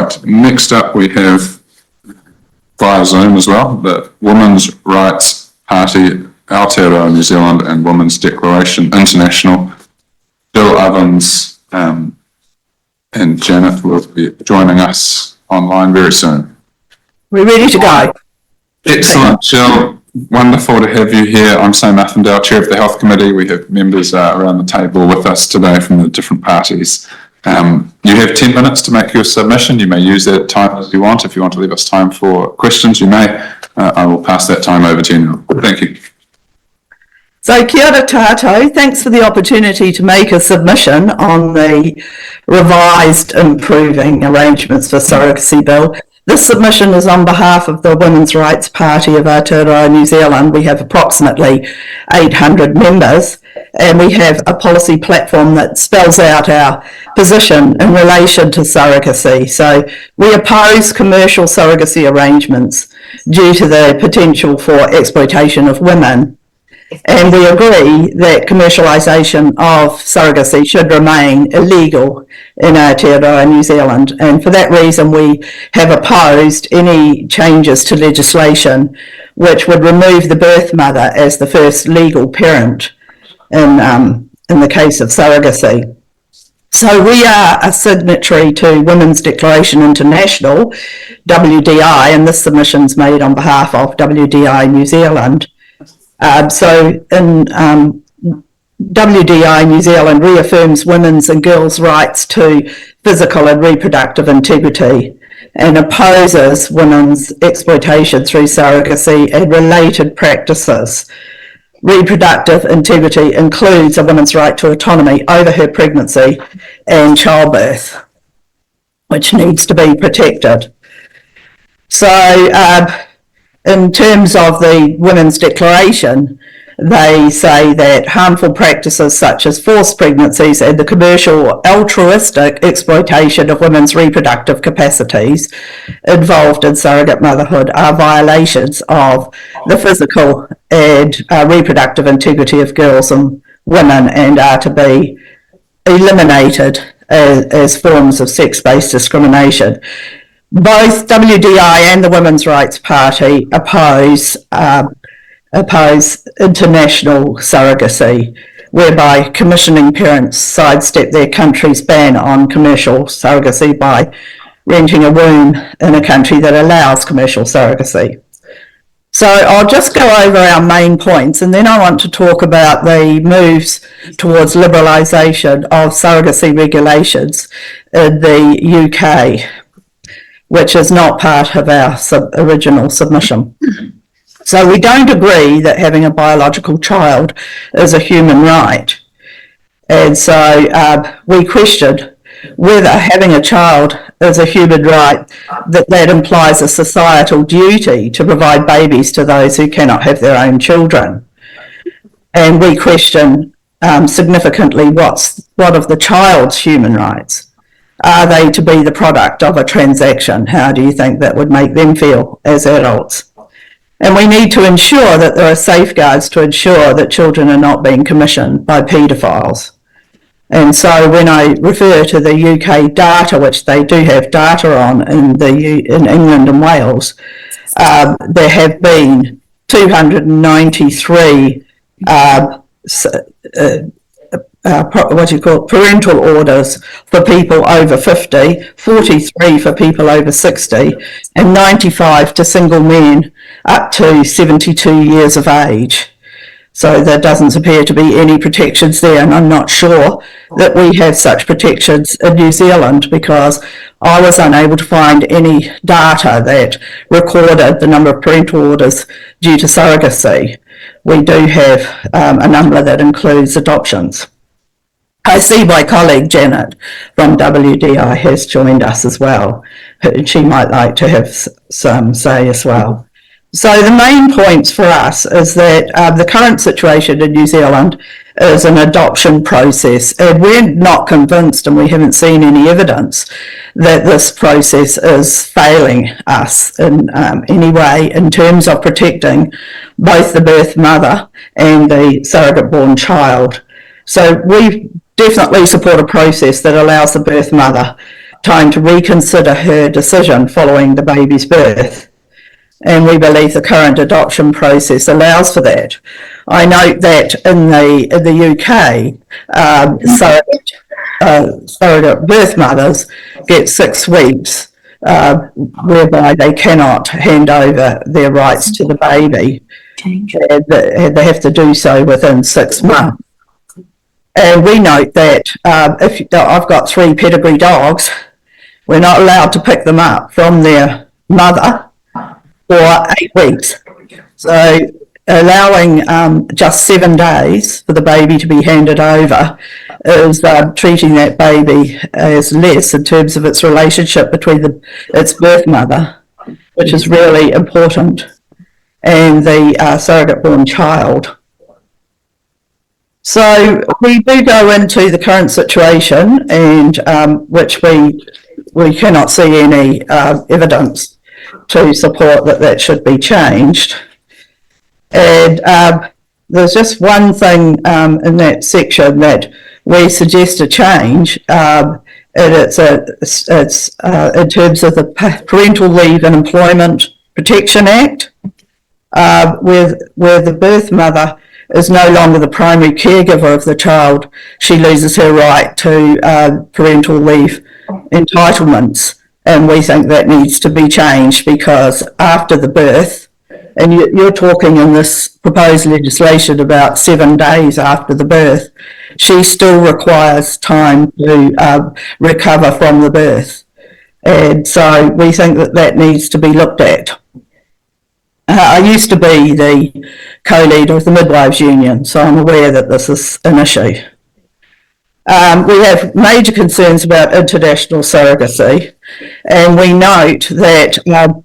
Right, next up we have via Zoom as well, the Women's Rights Party Aotearoa New Zealand and Women's Declaration International. Bill Ovens and Janet will be joining us online very soon. We're ready to go. Excellent, Jill. Wonderful to have you here. I'm Sam Uffendale, Chair of the Health Committee. We have members around the table with us today from the different parties. You have 10 minutes to make your submission. You may use that time as you want. If you want to leave us time for questions, you may. I will pass that time over to you now. Thank you. So kia ora tātou, thanks for the opportunity to make a submission on the revised improving arrangements for surrogacy bill. This submission is on behalf of the Women's Rights Party of Aotearoa New Zealand. We have approximately 800 members and we have a policy platform that spells out our position in relation to surrogacy. So we oppose commercial surrogacy arrangements due to the potential for exploitation of women. And we agree that commercialisation of surrogacy should remain illegal in Aotearoa New Zealand. And for that reason, we have opposed any changes to legislation which would remove the birth mother as the first legal parent in the case of surrogacy. So we are a signatory to Women's Declaration International, WDI, and this submission's made on behalf of WDI New Zealand. WDI New Zealand reaffirms women's and girls' rights to physical and reproductive integrity and opposes women's exploitation through surrogacy and related practices. Reproductive integrity includes a woman's right to autonomy over her pregnancy and childbirth, which needs to be protected. So, in terms of the Women's Declaration, they say that harmful practices such as forced pregnancies and the commercial altruistic exploitation of women's reproductive capacities involved in surrogate motherhood are violations of the physical and reproductive integrity of girls and women and are to be eliminated as forms of sex-based discrimination. Both WDI and the Women's Rights Party oppose international surrogacy, whereby commissioning parents sidestep their country's ban on commercial surrogacy by renting a womb in a country that allows commercial surrogacy. So I'll just go over our main points and then I want to talk about the moves towards liberalisation of surrogacy regulations in the UK, which is not part of our original submission. So we don't agree that having a biological child is a human right. And so we questioned whether having a child is a human right, that implies a societal duty to provide babies to those who cannot have their own children. And we question significantly what of the child's human rights? Are they to be the product of a transaction? How do you think that would make them feel as adults? And we need to ensure that there are safeguards to ensure that children are not being commissioned by paedophiles. And so when I refer to the UK data, which they do have data on in England and Wales, there have been 293 parental orders for people over 50, 43 for people over 60, and 95 to single men up to 72 years of age. So there doesn't appear to be any protections there, and I'm not sure that we have such protections in New Zealand because I was unable to find any data that recorded the number of parental orders due to surrogacy. We do have a number that includes adoptions. I see my colleague Janet from WDI has joined us as well. She might like to have some say as well. So the main points for us is that the current situation in New Zealand is an adoption process, and we're not convinced, and we haven't seen any evidence that this process is failing us in any way in terms of protecting both the birth mother and the surrogate born child. So we definitely support a process that allows the birth mother time to reconsider her decision following the baby's birth. And we believe the current adoption process allows for that. I note that in the UK, surrogate birth mothers get 6 weeks, whereby they cannot hand over their rights to the baby. They have to do so within 6 months. And we note that if I've got 3 pedigree dogs, we're not allowed to pick them up from their mother for 8 weeks. So allowing just 7 days for the baby to be handed over is treating that baby as less in terms of its relationship between its birth mother, which is really important, and the surrogate born child. So we do go into the current situation, and which we cannot see any evidence to support that should be changed. And there's just one thing in that section that we suggest a change, and it's in terms of the Parental Leave and Employment Protection Act, where the birth mother is no longer the primary caregiver of the child. She loses her right to parental leave entitlements. And we think that needs to be changed, because after the birth, and you're talking in this proposed legislation about 7 days after the birth, she still requires time to recover from the birth. And so we think that needs to be looked at. I used to be the co-leader of the Midwives Union, so I'm aware that this is an issue. We have major concerns about international surrogacy, and we note that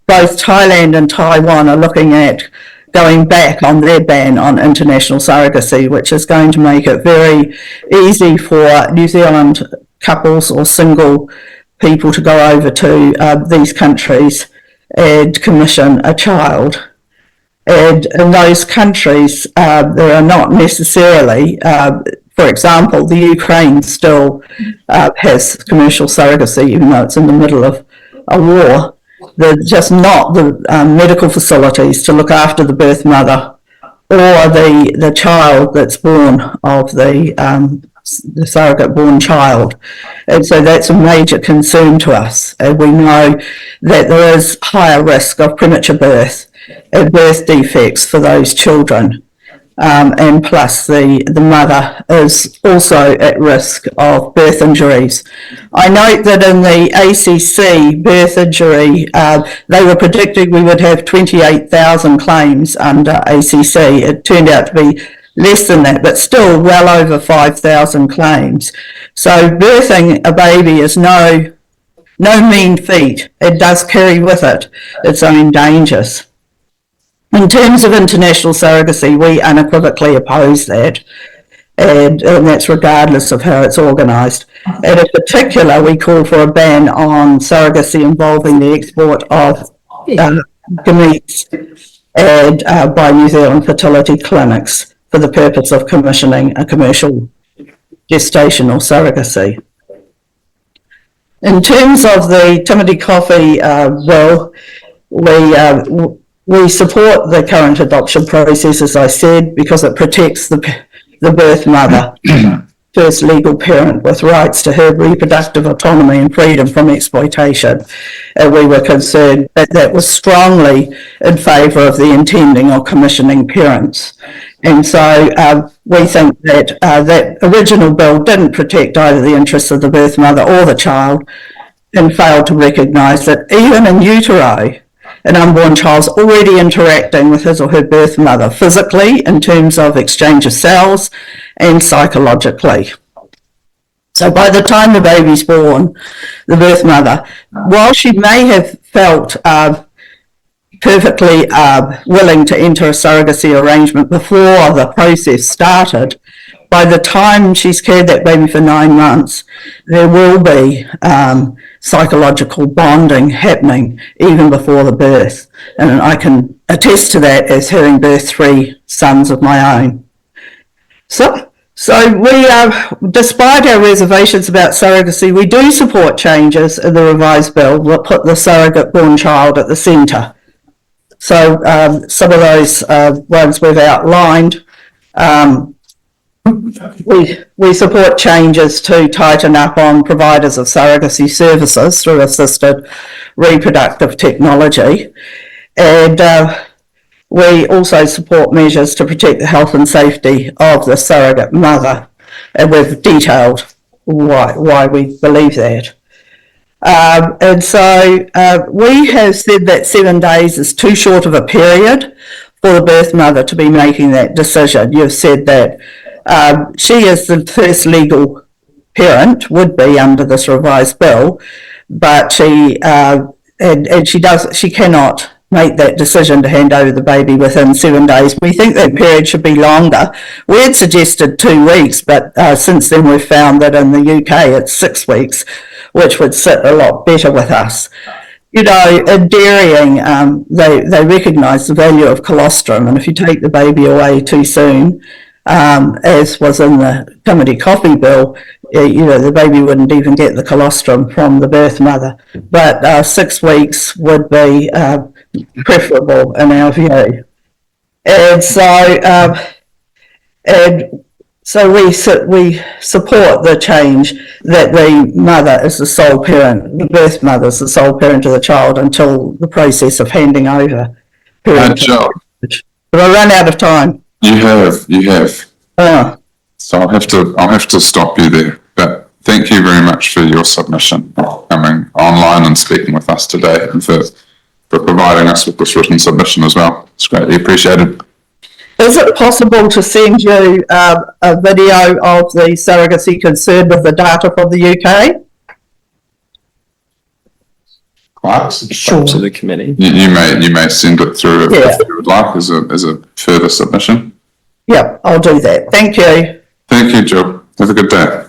both Thailand and Taiwan are looking at going back on their ban on international surrogacy, which is going to make it very easy for New Zealand couples or single people to go over to these countries and commission a child. And in those countries, there are not necessarily, for example, the Ukraine still has commercial surrogacy, even though it's in the middle of a war. There's just not the medical facilities to look after the birth mother or the child that's born of the surrogate born child. And so that's a major concern to us. And we know that there is higher risk of premature birth and birth defects for those children. And plus the mother is also at risk of birth injuries. I note that in the ACC birth injury, they were predicting we would have 28,000 claims under ACC. It turned out to be less than that, but still well over 5,000 claims. So birthing a baby is no mean feat. It does carry with it its own dangers. In terms of international surrogacy, we unequivocally oppose that, and that's regardless of how it's organised. And in particular, we call for a ban on surrogacy involving the export of gametes and by New Zealand fertility clinics for the purpose of commissioning a commercial gestational surrogacy. In terms of the Timothy Coffey bill, we support the current adoption process, as I said, because it protects the birth mother, first legal parent, with rights to her reproductive autonomy and freedom from exploitation. And we were concerned that was strongly in favour of the intending or commissioning parents. And so we think that that original bill didn't protect either the interests of the birth mother or the child, and failed to recognise that even in utero, an unborn child's already interacting with his or her birth mother physically in terms of exchange of cells and psychologically. So by the time the baby's born, the birth mother, while she may have felt perfectly willing to enter a surrogacy arrangement before the process started, by the time she's carried that baby for 9 months, there will be psychological bonding happening even before the birth. And I can attest to that as having birthed 3 sons of my own. So So we, despite our reservations about surrogacy, we do support changes in the revised bill that put the surrogate-born child at the centre. So some of those ones we've outlined. We support changes to tighten up on providers of surrogacy services through assisted reproductive technology, and we also support measures to protect the health and safety of the surrogate mother, and we've detailed why we believe that. And so we have said that 7 days is too short of a period for the birth mother to be making that decision. You've said that she is the first legal parent, would be under this revised bill, but she cannot make that decision to hand over the baby within 7 days. We think that period should be longer. We had suggested 2 weeks, but since then we've found that in the UK it's 6 weeks, which would sit a lot better with us. You know, in dairying, they recognise the value of colostrum, and if you take the baby away too soon, as was in the committee coffee bill, you know, the baby wouldn't even get the colostrum from the birth mother. But 6 weeks would be preferable in our view. And so we support the change that the mother is the sole parent, the birth mother is the sole parent of the child until the process of handing over. Joe, But I run out of time. you have. So I'll have to stop you there. But thank you very much for your submission, coming online and speaking with us today, and for providing us with this written submission as well. It's greatly appreciated. Is it possible to send you a video of the surrogacy concern with the data from the UK? Sure. To the committee. You may send it through if you would like as a further submission. Yep, I'll do that. Thank you. Thank you, Jill. Have a good day.